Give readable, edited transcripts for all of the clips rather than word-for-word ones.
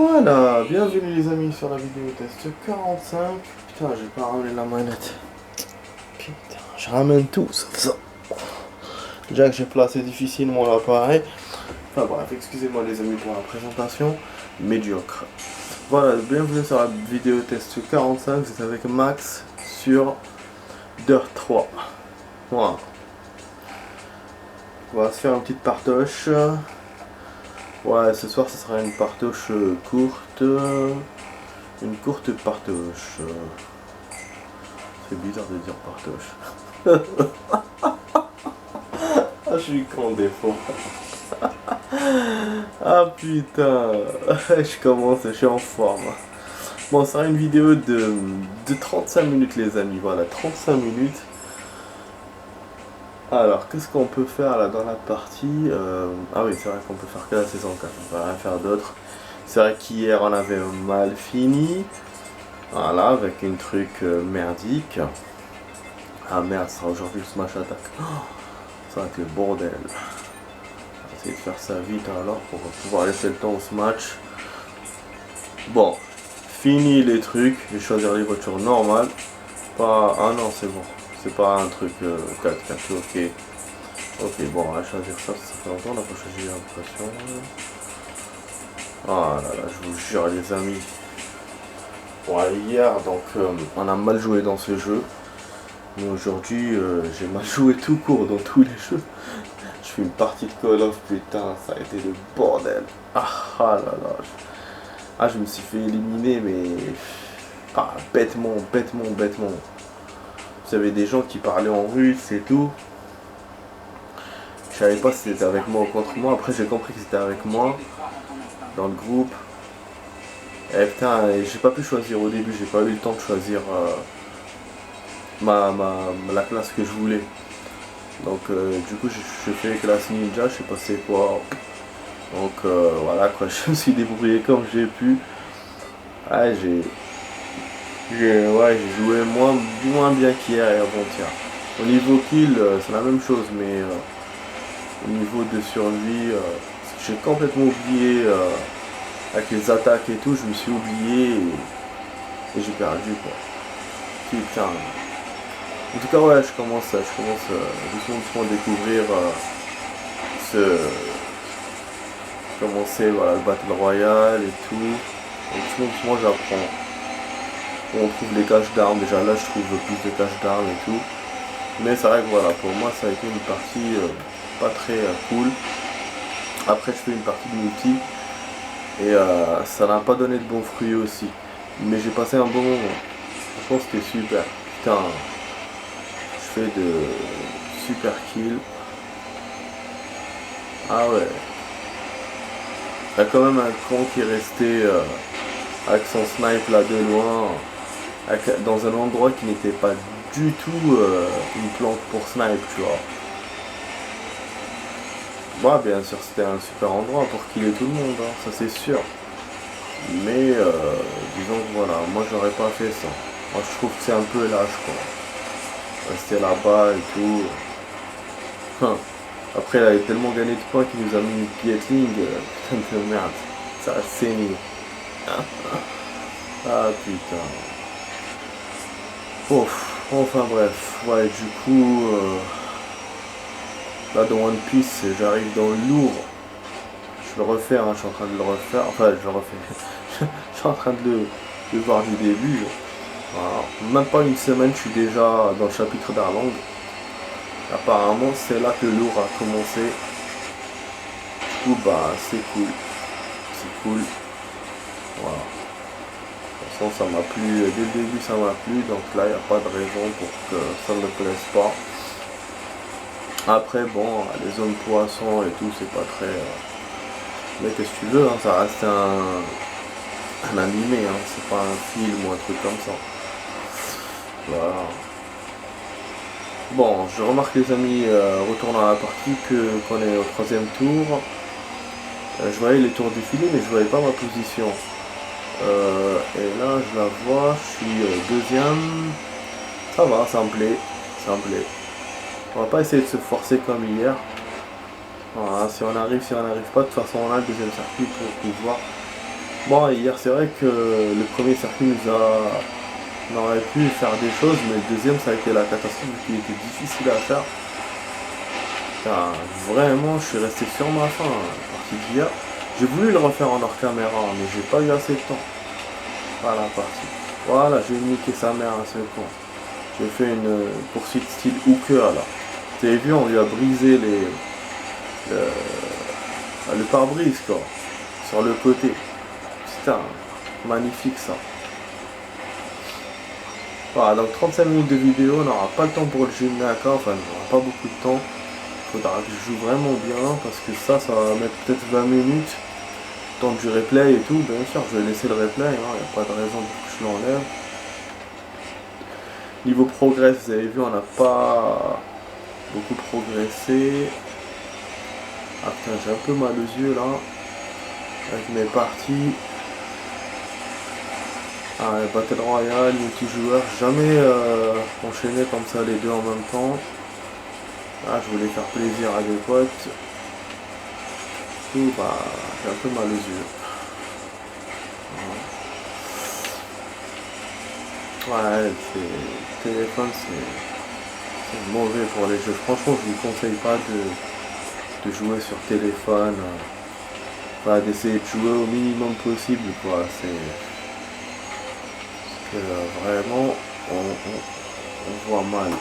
Voilà, bienvenue les amis sur la vidéo test 45. Putain, j'ai pas ramené la manette. Putain, je ramène tout sauf ça. Déjà que j'ai placé difficilement l'appareil. Enfin bref, excusez-moi les amis pour la présentation médiocre. Voilà, bienvenue sur la vidéo test 45. C'est avec Max sur Dirt 3. Voilà. On va se faire une petite partoche. Ouais, ce soir ce sera une partoche courte. Une courte partoche. C'est bizarre de dire partoche. Ah, je suis con des fois. Ah putain. Je suis en forme. Bon, ça sera une vidéo de 35 minutes les amis. Voilà, 35 minutes. Alors, qu'est-ce qu'on peut faire là dans la partie Ah oui, c'est vrai qu'on peut faire que la saison 4, on peut rien faire d'autre. C'est vrai qu'hier on avait mal fini. Voilà, avec une truc merdique. Ah merde, ça sera aujourd'hui le Smash Attack. Oh, ça va être le bordel. On va essayer de faire ça vite alors pour pouvoir laisser le temps au Smash. Bon, fini les trucs. Je vais choisir les voitures normales. Pas... Ah non, c'est bon. C'est pas un truc 4x4, ok. Ok, bon, on va choisir ça, ça fait longtemps, on n'a pas choisi l'impression. Ah là là, je vous jure les amis. Bon, hier, donc, on a mal joué dans ce jeu. Mais aujourd'hui, j'ai mal joué tout court dans tous les jeux. Je fais une partie de Call of, putain, ça a été le bordel. Ah là là. Ah, je me suis fait éliminer, mais... Ah, bêtement. Vous savez, des gens qui parlaient en russe et tout. Je savais pas si c'était avec moi ou contre moi. Après, j'ai compris que c'était avec moi. Dans le groupe. Et putain, j'ai pas pu choisir au début. J'ai pas eu le temps de choisir la classe que je voulais. Donc, du coup, j'ai fait classe ninja. Je sais pas c'est quoi. Donc, voilà quoi. Je me suis débrouillé comme j'ai pu. Ah, j'ai joué moins bien qu'hier et avant-hier. Au niveau kill, c'est la même chose, mais au niveau de survie, j'ai complètement oublié avec les attaques et tout, je me suis oublié et j'ai perdu quoi. Putain. En tout cas, ouais, je commence doucement à découvrir commencer voilà, le Battle Royale et tout. Donc, doucement j'apprends. On trouve les caches d'armes, déjà là je trouve plus de caches d'armes et tout. Mais c'est vrai que voilà, pour moi ça a été une partie pas très cool. Après je fais une partie de multi et ça n'a pas donné de bons fruits aussi. Mais j'ai passé un bon moment. Franchement c'était super. Putain, je fais de super kills. Ah ouais. Il y a quand même un con qui est resté avec son snipe là de loin. Dans un endroit qui n'était pas du tout une planque pour snipe, tu vois. Moi, bien sûr, c'était un super endroit pour killer tout le monde, hein, ça c'est sûr. Mais disons que voilà, moi j'aurais pas fait ça. Moi je trouve que c'est un peu lâche quoi. Rester là-bas et tout. Après, il avait tellement gagné de points qu'il nous a mis une piétling. Putain de merde, ça a saigné. Ah putain. Ouf, enfin bref, ouais du coup là dans One Piece j'arrive dans le lourd. Je le refais, hein, je suis en train de le refaire, enfin je le refais. Je suis en train de le voir du début. Alors, même pas une semaine je suis déjà dans le chapitre d'Arlong. Apparemment c'est là que le lourd a commencé. Du coup bah c'est cool. C'est cool. Voilà. De toute façon, ça m'a plu, dès le début ça m'a plu, donc là il n'y a pas de raison pour que ça ne me plaise pas. Après bon, les hommes poissons et tout c'est pas très... Mais qu'est-ce que tu veux, hein, ça reste un animé, hein, c'est pas un film ou un truc comme ça. Voilà. Bon, je remarque les amis, retournant à la partie, qu'on est au 3e tour. Je voyais les tours défiler mais je voyais pas ma position. Et là je la vois, je suis 2e. Ça va, ça me plaît. On va pas essayer de se forcer comme hier. Voilà, si on arrive pas, de toute façon on a le 2e circuit pour pouvoir Bon, hier, c'est vrai que le premier circuit on aurait pu faire des choses, mais le deuxième, ça a été la catastrophe, vu qu'il était difficile à faire. Putain, vraiment, je suis resté sur ma faim, partie d'hier. J'ai voulu le refaire en hors caméra, mais j'ai pas eu assez de temps. Voilà, partie. Voilà, j'ai niqué sa mère à ce con. J'ai fait une poursuite style hooker là. Vous avez vu, on lui a brisé le pare-brise quoi. Sur le côté. Putain, magnifique ça. Voilà, donc 35 minutes de vidéo, on n'aura pas le temps pour le jeu de Naka, enfin on n'aura pas beaucoup de temps. Faudra que je joue vraiment bien parce que ça va mettre peut-être 20 minutes. Tant du replay et tout, bien sûr, je vais laisser le replay, il n'y a pas de raison pour que je l'enlève. Niveau progrès, vous avez vu, on n'a pas beaucoup progressé. Ah putain, j'ai un peu mal aux yeux là, avec mes parties. Ah, Battle Royale, multijoueur, jamais enchaîné comme ça les deux en même temps. Ah, je voulais faire plaisir à des potes. Tout, bah, j'ai un peu mal aux yeux. Ouais, le téléphone, c'est mauvais pour les jeux. Franchement, je vous conseille pas de jouer sur téléphone. Enfin, d'essayer de jouer au minimum possible, quoi. C'est que vraiment, on voit mal.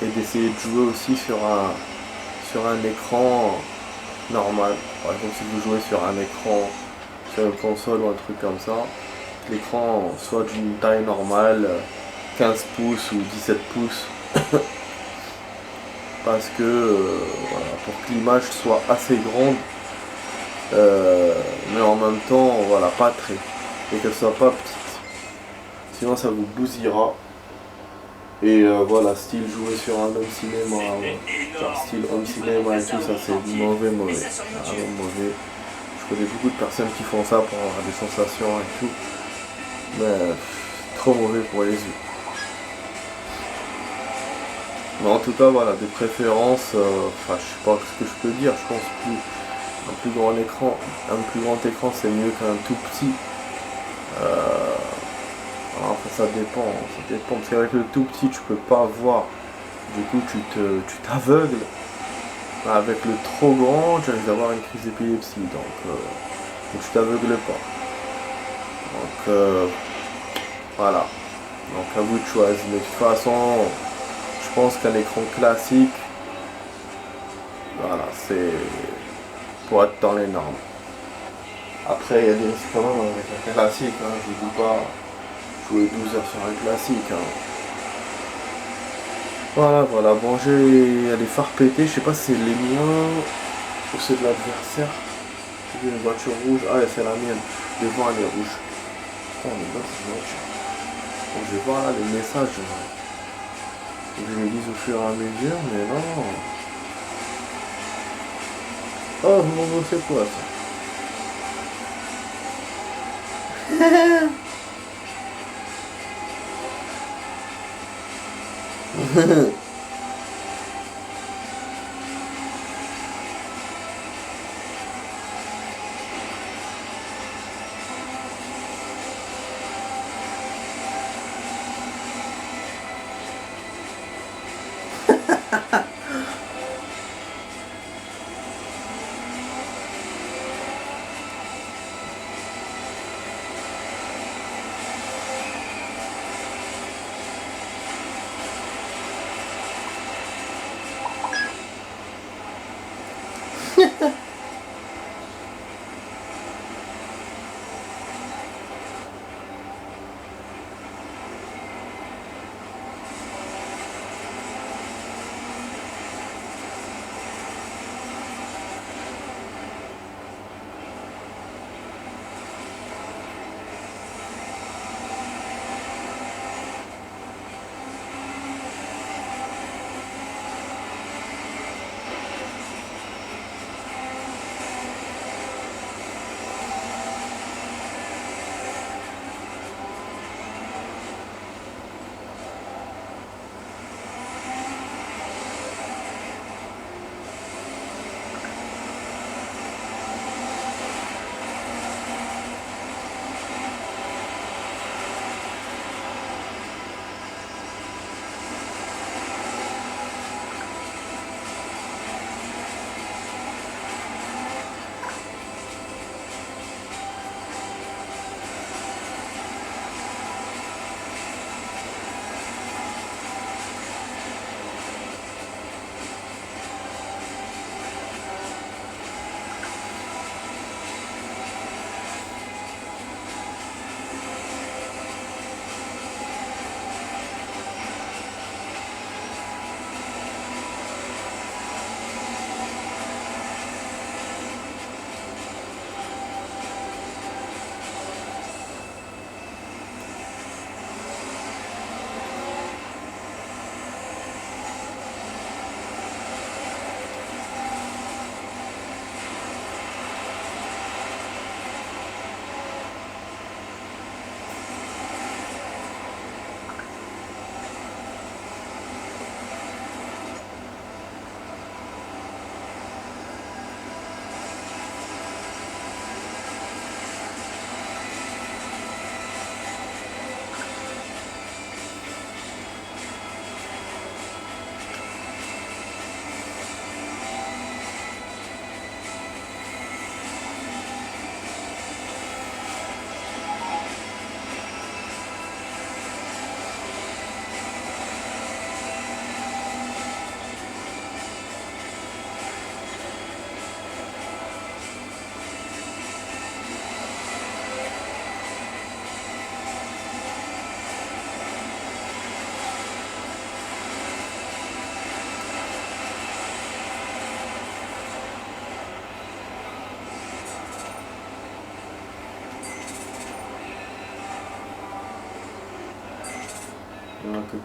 Et d'essayer de jouer aussi sur un écran normal. Par exemple, si vous jouez sur un écran, sur une console ou un truc comme ça, l'écran soit d'une taille normale, 15 pouces ou 17 pouces, parce que voilà, pour que l'image soit assez grande, mais en même temps, voilà, pas très, et qu'elle soit pas petite. Sinon, ça vous bousillera. Et voilà, style jouer sur un home cinéma, genre style home cinéma et tout, ça c'est mauvais, vraiment mauvais. Je connais beaucoup de personnes qui font ça pour avoir des sensations et tout, mais trop mauvais pour les yeux. Mais en tout cas, voilà, des préférences, enfin, je sais pas ce que je peux dire, je pense que un plus grand écran c'est mieux qu'un tout petit. Enfin, ça dépend, parce qu'avec le tout petit tu peux pas voir, du coup tu t'aveugles. Avec le trop grand, tu risques d'avoir une crise d'épilepsie, donc tu t'aveugles pas. Donc voilà, donc à vous de choisir. Mais de toute façon, je pense qu'un écran classique, voilà, c'est pour être dans les normes. Après, il y a des risques quand même avec un classique, hein, je vous dis pas jouer 12 heures sur un classique. Hein. Voilà, bon j'ai les phares pétés, je sais pas si c'est les miens ou c'est de l'adversaire. J'ai une voiture rouge, ah c'est la mienne, devant elle est rouge. Putain, on est dans cette voiture. Bon, je vais voir là les messages. Je les lise au fur et à mesure, mais non. Oh, mon c'est quoi ça?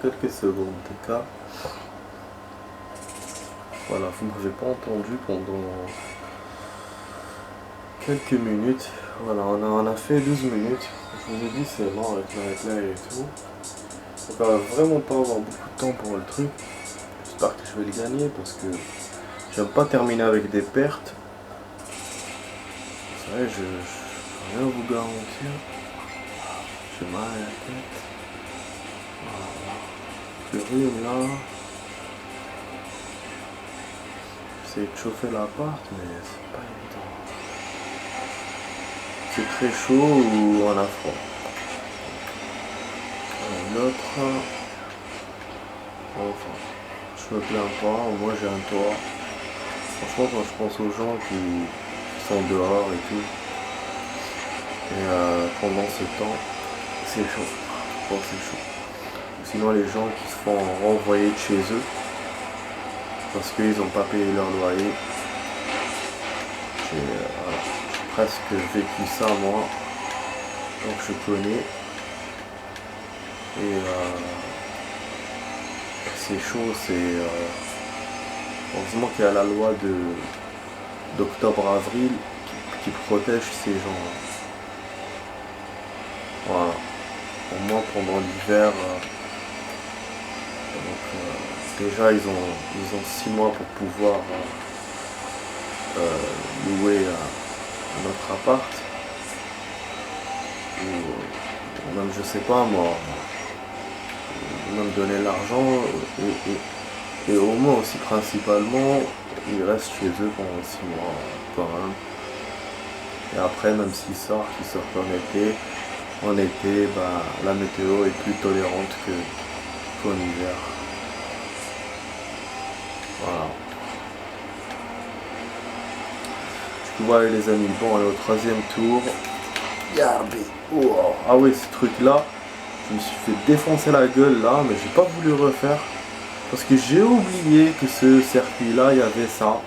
quelques secondes d'écart. Voilà, vous ne m'avez pas entendu pendant quelques minutes. Voilà, on a fait 12 minutes. Je vous ai dit c'est mort avec la et tout. Donc on va vraiment pas avoir beaucoup de temps pour le truc. J'espère que je vais le gagner parce que j'aime pas terminer avec des pertes. C'est vrai, je peux rien vous garantir. J'ai mal à la tête. Voilà. Le rhume là. J'essaie de chauffer l'appart mais c'est pas évident. C'est très chaud ou on a froid. L'autre, enfin, je me plains pas, moi j'ai un toit. Franchement, quand je pense aux gens qui sont dehors et tout, et pendant ce temps, c'est chaud. Bon, c'est chaud. Sinon, les gens qui se font renvoyer de chez eux parce qu'ils n'ont pas payé leur loyer. Voilà, j'ai presque vécu ça moi, donc je connais. Et c'est chaud, heureusement qu'il y a la loi d'octobre-avril qui protège ces gens. Voilà. Au moins pendant l'hiver, déjà ils ont 6 mois pour pouvoir louer notre appart. Ou même je sais pas moi. Même donner l'argent et au moins aussi principalement ils restent chez eux pendant 6 mois quand même. Et après même s'ils sortent en été bah, la météo est plus tolérante qu'en hiver. Voilà. Du coup voilà les amis, bon on est au 3e tour. Wow. Ah oui ce truc là. Je me suis fait défoncer la gueule là, mais j'ai pas voulu refaire parce que j'ai oublié que ce circuit là il y avait ça.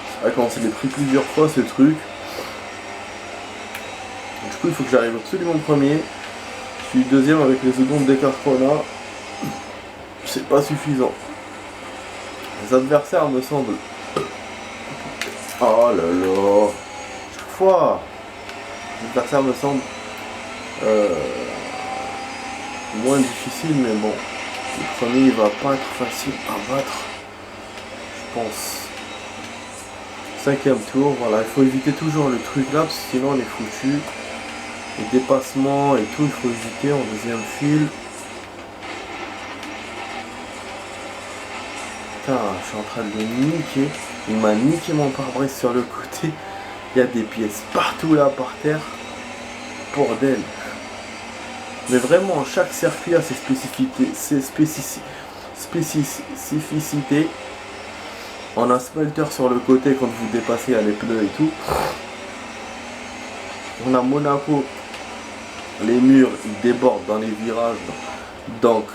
C'est vrai qu'on s'est pris plusieurs fois ce truc. Du coup il faut que j'arrive absolument premier. Je suis 2e avec les secondes d'écart qu'on a. C'est pas suffisant. Les adversaires me semblent. Oh là là. Chaque fois. L'adversaire me semble moins difficile, mais bon, le premier il va pas être facile à battre, je pense. 5e tour, voilà, il faut éviter toujours le truc là, parce que sinon on est foutu. Les dépassements et tout, il faut éviter en 2e fil. Putain, je suis en train de le niquer. Il m'a niqué mon pare-brise sur le côté. Il y a des pièces partout là par terre. Bordel. Mais vraiment, chaque circuit a ses spécificités. Spécificités. On a Smelter sur le côté quand vous dépassez, il y a les pneus et tout. On a Monaco. Les murs, ils débordent dans les virages. Donc,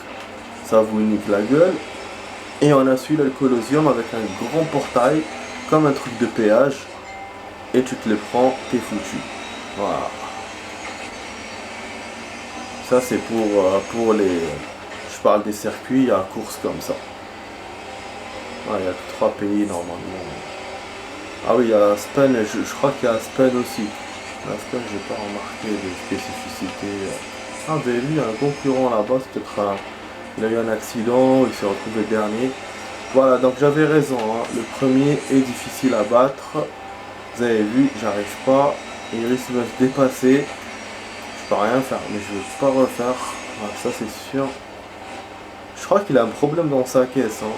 ça vous nique la gueule. Et on a celui-là, le Colosseum, avec un grand portail, comme un truc de péage. Et tu te les prends, t'es foutu. Voilà. Ça c'est pour les... Je parle des circuits à course comme ça. Ah, il y a que 3 pays normalement. Ah oui, il y a Aspen, je crois qu'il y a Aspen aussi. Aspen, j'ai pas remarqué de spécificité. Ah, vous avez vu, il y a un concurrent là-bas, c'est peut-être il a eu un accident, il s'est retrouvé dernier. Voilà, donc j'avais raison, hein. Le premier est difficile à battre. Vous avez vu, j'arrive pas. Il risque de se dépasser. Je peux rien faire, mais je veux pas refaire. Ah, ça c'est sûr. Je crois qu'il a un problème dans sa caisse. Hein.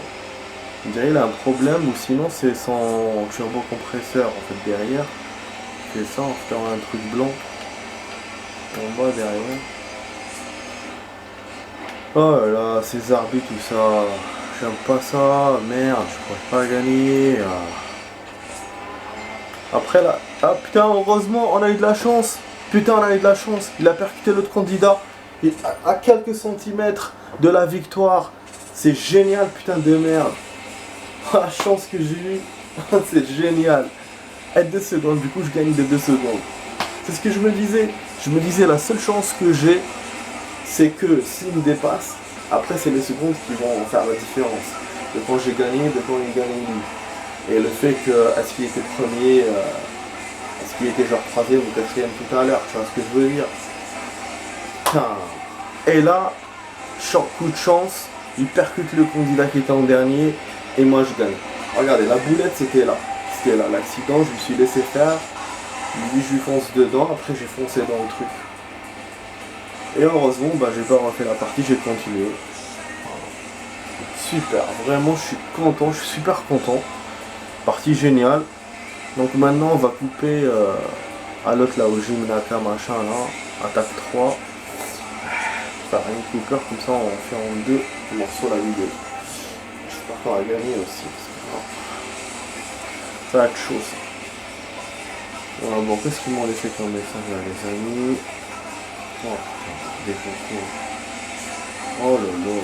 On dirait qu'il a un problème, ou sinon c'est son turbocompresseur en fait derrière. C'est ça en fait, un truc blanc en bas derrière. Oh là là, ces arbitres, tout ça. J'aime pas ça. Merde, je pourrais pas gagner. Après là. Ah putain, heureusement, on a eu de la chance. Putain, on a eu de la chance. Il a percuté l'autre candidat. Et à quelques centimètres de la victoire. C'est génial, putain de merde. La chance que j'ai eue. C'est génial. À 2 secondes, du coup je gagne de 2 secondes. C'est ce que je me disais. Je me disais la seule chance que j'ai, c'est que s'ils me dépassent, après c'est les secondes qui vont faire la différence. De quand j'ai gagné, de quand il gagne lui. Et le fait que, est-ce qu'il était premier, est-ce qu'il était genre troisième ou quatrième tout à l'heure, tu vois ce que je veux dire. Putain. Et là, coup de chance, il percute le candidat qui était en dernier et moi je gagne. Regardez, la boulette c'était là. C'était là, l'accident, je me suis laissé faire. Lui je lui fonce dedans, après j'ai foncé dans le truc. Et heureusement, bah, j'ai pas refait la partie, j'ai continué. Super, vraiment je suis content, je suis super content. Partie géniale. Donc maintenant on va couper à l'autre là, au Jimnaka machin là, attaque 3. Faire une coupeur, comme ça on fait en 2 morceaux la vidéo. J'espère qu'on va gagner aussi. Ça va être chaud ça. Voilà, bon, qu'est-ce qu'ils m'ont laissé comme message là, les amis? Oh putain, des concours. Oh là là.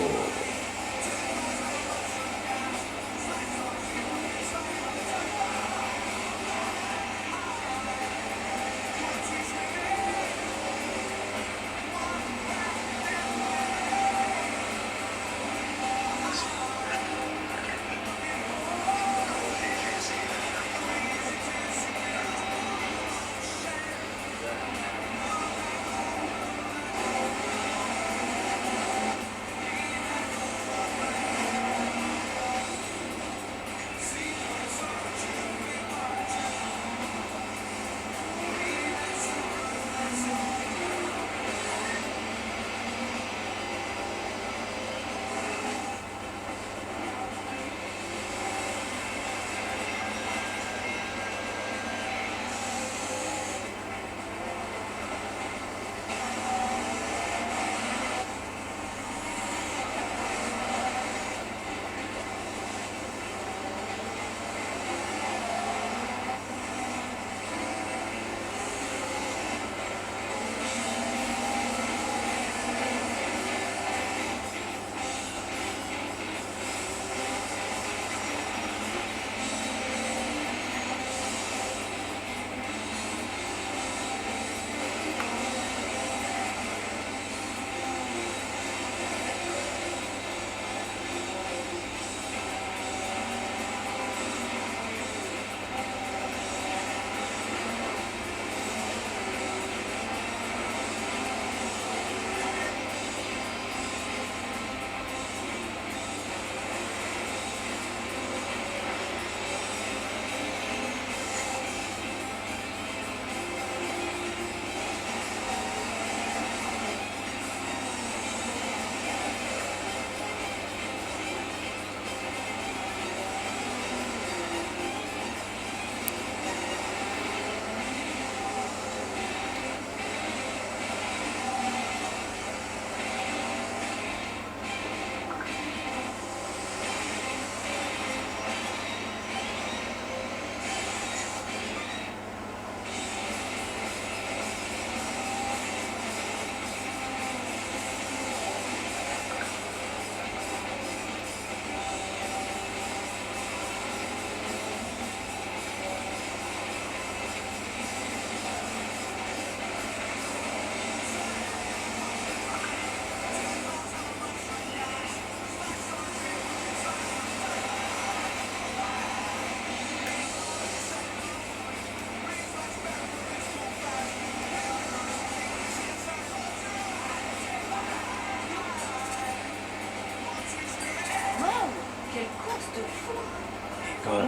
Ouais.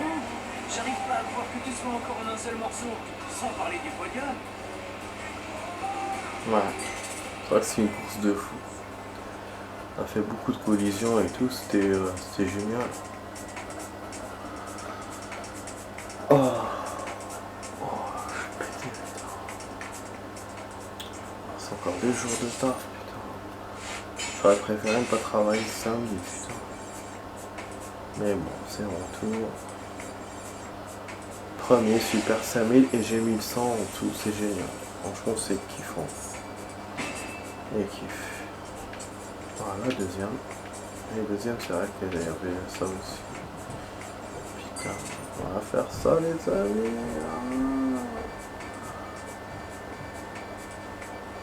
J'arrive pas à croire que tu sois encore en un seul morceau, sans parler du podium. Ouais, c'est vrai que c'est une course de fou. On a fait beaucoup de collisions et tout, c'était génial. Oh, oh, je suis pété, putain. C'est encore 2 jours de taf, putain. J'aurais préféré ne pas travailler samedi, putain. Mais bon, c'est retour. Premier super 5000 et j'ai 1100 en tout, c'est génial. Franchement, c'est kiffant. Et kiff. Voilà, deuxième. Et deuxième, c'est vrai qu'il y avait ça aussi. Putain, on va faire ça, les amis.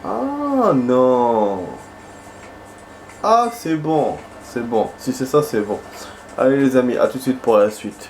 Ah non. Ah, c'est bon. C'est bon. Si c'est ça, c'est bon. Allez les amis, à tout de suite pour la suite.